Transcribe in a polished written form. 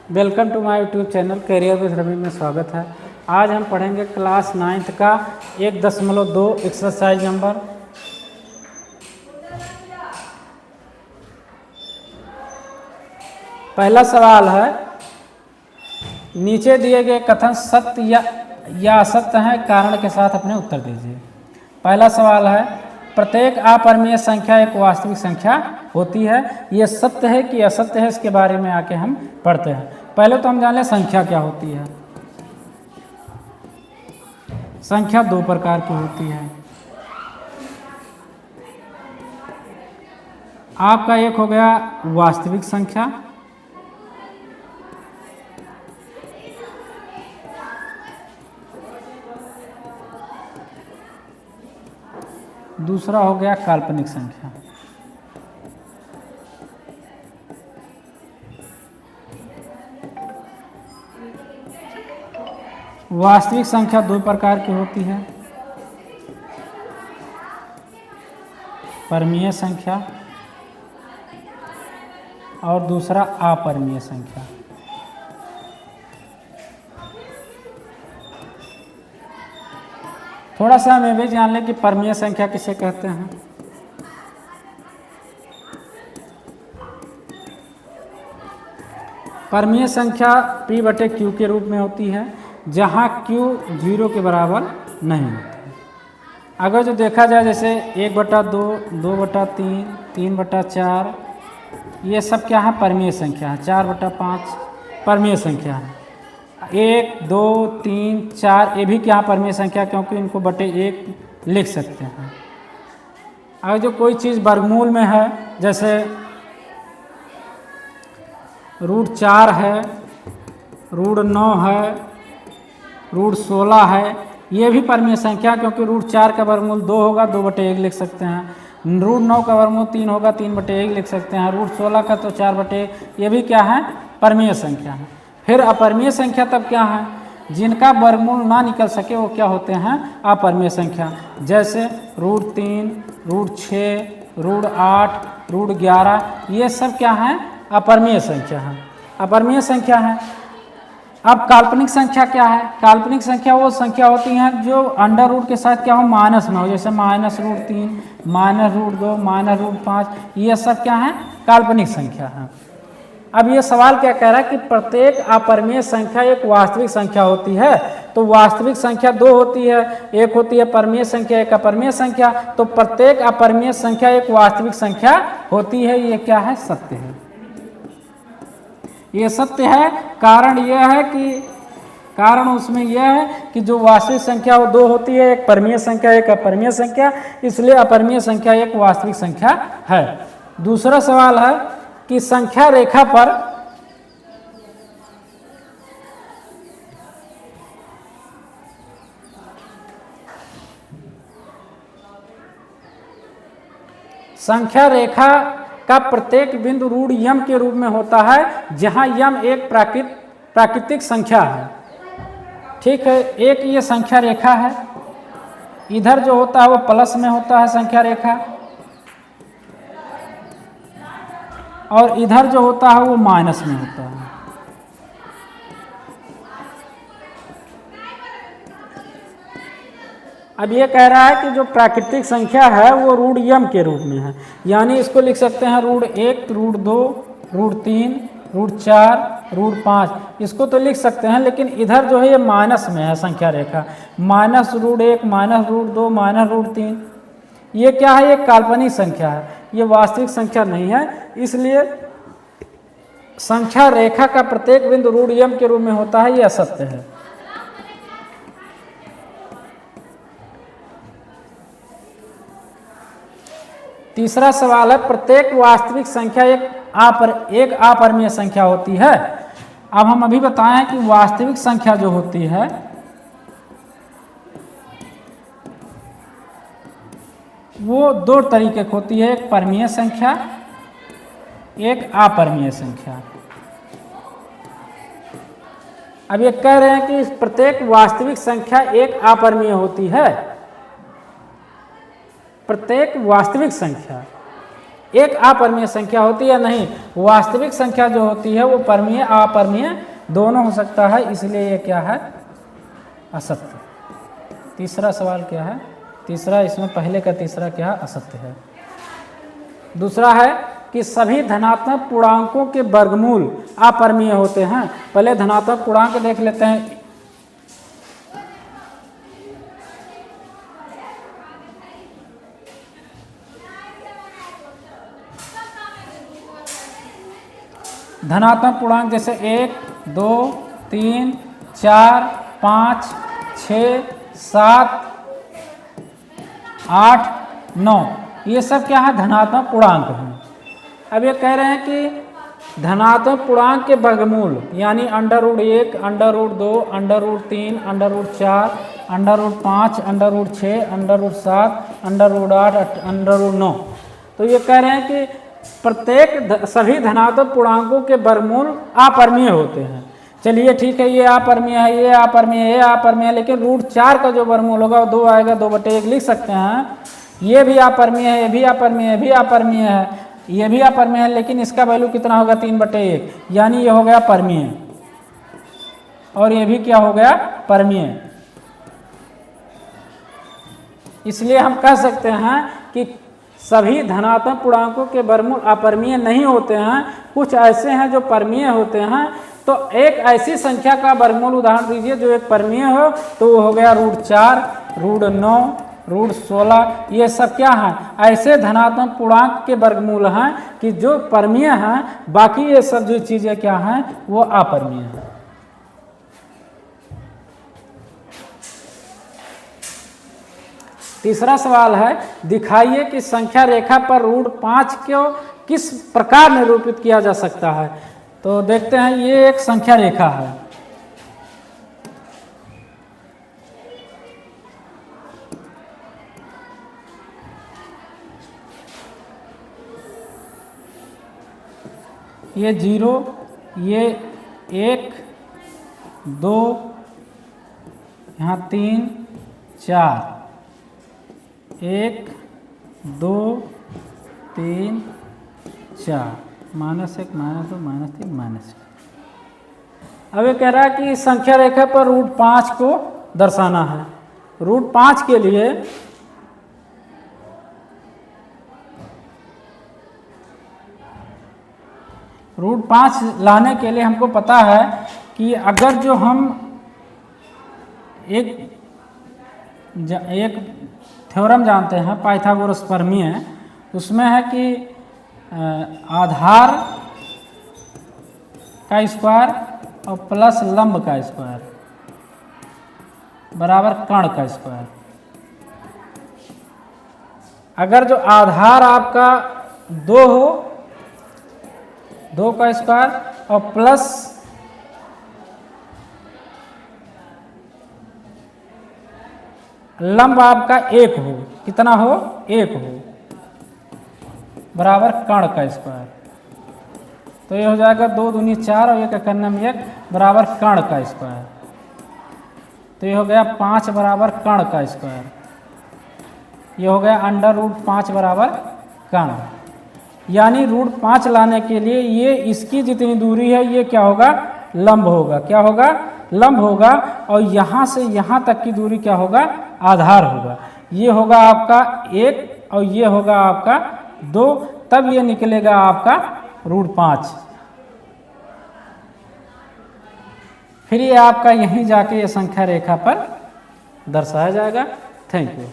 Welcome to my YouTube channel career with Ravi में स्वागत है। आज हम पढ़ेंगे क्लास 9th का 1.2 एक्सरसाइज नंबर। पहला सवाल है, नीचे दिए गए कथन सत्य या असत्य है, कारण के साथ अपने उत्तर दीजिए। पहला सवाल है, प्रत्येक अपरिमेय संख्या एक वास्तविक संख्या होती है। ये सत्य है कि असत्य है, इसके बारे में आके हम पढ़ते हैं। पहले तो हम जान लें संख्या क्या होती है। संख्या दो प्रकार की होती है। आपका एक हो गया वास्तविक संख्या, दूसरा हो गया काल्पनिक संख्या। वास्तविक संख्या दो प्रकार की होती है, परिमेय संख्या और दूसरा अपरिमेय संख्या। थोड़ा सा हम ये भी जान लें कि परिमेय संख्या किसे कहते हैं। परिमेय संख्या P/Q के रूप में होती है, जहाँ Q 0 के बराबर नहीं होता है। अगर जो देखा जाए जैसे 1/2, 2/3, 3/4, ये सब क्या है? परिमेय संख्या है। 4/5 परिमेय संख्या है। 1, 2, 3, 4 ये भी क्या परिमेय संख्या, क्योंकि इनको बटे 1 लिख सकते हैं। अगर जो कोई चीज़ वर्गमूल में है, जैसे √4 है, √9 है, √16 है, ये भी परिमेय संख्या, क्योंकि √4 का वर्गमूल 2 होगा, 2/1 लिख सकते हैं। √9 का वर्गमूल 3 होगा, 3/1 लिख सकते हैं। √16 का तो 4/1, ये भी क्या है? परिमेय संख्या है। फिर अपरिमेय संख्या तब क्या है? जिनका वर्गमूल ना निकल सके वो क्या होते हैं? अपरिमेय संख्या। जैसे √3, √6, √8, √11, ये सब क्या है? अपरिमेय संख्या है। अपरिमेय संख्या है। अब काल्पनिक संख्या क्या है? काल्पनिक संख्या वो संख्या होती हैं जो अंडर रूट के साथ क्या हो? माइनस में हो। जैसे -√3, -√2, -√5, ये सब क्या है? काल्पनिक संख्या है। अब ये सवाल क्या कह रहा है कि प्रत्येक अपरिमेय संख्या एक वास्तविक संख्या होती है। तो वास्तविक संख्या दो होती है, एक होती है परिमेय संख्या, एक अपरिमेय संख्या। तो प्रत्येक अपरिमेय संख्या एक वास्तविक संख्या होती है। ये क्या है? सत्य है। ये सत्य है। कारण उसमें यह है कि जो वास्तविक संख्या वो दो होती है, एक परिमेय संख्या, एक अपरिमेय संख्या, इसलिए अपरिमेय संख्या एक वास्तविक संख्या है। दूसरा सवाल है कि संख्या रेखा पर संख्या रेखा का प्रत्येक बिंदु √m के रूप में होता है, जहां m एक प्राकृतिक संख्या है। ठीक है, एक ये संख्या रेखा है। इधर जो होता है वो प्लस में होता है संख्या रेखा, और इधर जो होता है वो माइनस में होता है। अब ये कह रहा है कि जो प्राकृतिक संख्या है वो √m के रूप में है, यानी इसको लिख सकते हैं √1, √2, √3, √4, √5, इसको तो लिख सकते हैं। लेकिन इधर जो है ये माइनस में है संख्या रेखा, -√1, -√2, -√3, ये क्या है? ये काल्पनिक संख्या है, ये वास्तविक संख्या नहीं है। इसलिए संख्या रेखा का प्रत्येक बिंदु √m के रूप में होता है, ये असत्य है। तीसरा सवाल है, प्रत्येक वास्तविक संख्या एक अपरिमेय संख्या होती है। अब हम अभी बताएं कि वास्तविक संख्या जो होती है वो दो तरीके की होती है, एक परिमेय संख्या, एक अपरिमेय संख्या। अब ये कह रहे हैं कि प्रत्येक वास्तविक संख्या एक अपरिमेय होती है। प्रत्येक वास्तविक संख्या एक अपरिमेय संख्या होती है, नहीं वास्तविक संख्या जो होती है वो परमीय अपरमीय दोनों हो सकता है, इसलिए ये क्या है, असत्य। तीसरा सवाल क्या है, तीसरा इसमें पहले का तीसरा क्या है, असत्य है। दूसरा है कि सभी धनात्मक पूर्णांकों के वर्गमूल अपरिमेय होते हैं। पहले धनात्मक पूर्णांक देख लेते हैं। धनात्मक पूर्णांक जैसे 1, 2, 3, 4, 5, 6, 7, 8, 9, ये सब क्या है, धनात्मक पूर्णांक हैं। अब ये कह रहे हैं कि धनात्मक पूर्णांक के वर्गमूल यानी √1, √2, √3, √4, √5, √6, √7, √8, √9। तो ये कह रहे हैं कि प्रत्येक सभी धनात्मक पूर्णांकों के वर्गमूल अपरिमेय होते हैं। चलिए ठीक है, ये अपरिमेय है, ये अपरिमेय है, ये अपरिमेय है, लेकिन √4 का जो वर्गमूल होगा वो 2 आएगा, 2/1 लिख सकते हैं। ये भी अपरिमेय है, ये भी अपरिमेय है, ये भी अपरिमेय है, ये भी अपरिमेय है, लेकिन इसका वैल्यू कितना होगा, 3/1, यानी ये हो गया परमीय, और ये भी क्या हो गया, परमीय। इसलिए हम कह सकते हैं कि सभी धनात्मक पूर्णांकों के वर्गमूल अपरिमेय नहीं होते हैं, कुछ ऐसे हैं जो परमीय होते हैं। तो एक ऐसी संख्या का वर्गमूल उदाहरण दीजिए जो एक परमीय हो, तो वो हो गया √4, √9, √16, ये सब क्या है, ऐसे धनात्मक पूर्णांक के वर्गमूल हैं कि जो परमीय हैं, बाकी ये सब जो चीज़ें क्या हैं वो अपरमीय हैं। तीसरा सवाल है, दिखाइए कि संख्या रेखा पर √5 को किस प्रकार निरूपित किया जा सकता है। तो देखते हैं, ये एक संख्या रेखा है। ये 0, ये 1, 2, यहाँ 3, 4, 1, 2, 3, 4, -1, -2, -3, -1। अब ये कह रहा है कि संख्या रेखा पर √5 को दर्शाना है। √5 के लिए √5 लाने के लिए हमको पता है कि अगर जो हम एक थ्योरम जानते हैं पाइथागोरस प्रमेय, उसमें है कि आधार का स्क्वायर और प्लस लंब का स्क्वायर बराबर कर्ण का स्क्वायर। अगर जो आधार आपका 2 हो, 2 का स्क्वायर, और प्लस लंब आपका 1 हो, कितना हो, 1 हो, बराबर कर्ण का स्क्वायर। तो ये हो जाएगा 2 दूनी 4 और 1 करने में 1 बराबर कर्ण का स्क्वायर। तो ये हो गया 5 बराबर कर्ण का स्क्वायर। ये हो गया √5 बराबर कर्ण। यानी √5 लाने के लिए ये इसकी जितनी दूरी है ये क्या होगा, लंब होगा। क्या होगा, लंब होगा। और यहाँ से यहाँ तक की दूरी क्या होगा, आधार होगा। ये होगा आपका 1 और ये होगा आपका 2, तब ये निकलेगा आपका √5। फिर ये आपका यहीं जाके ये संख्या रेखा पर दर्शाया जाएगा। Thank you.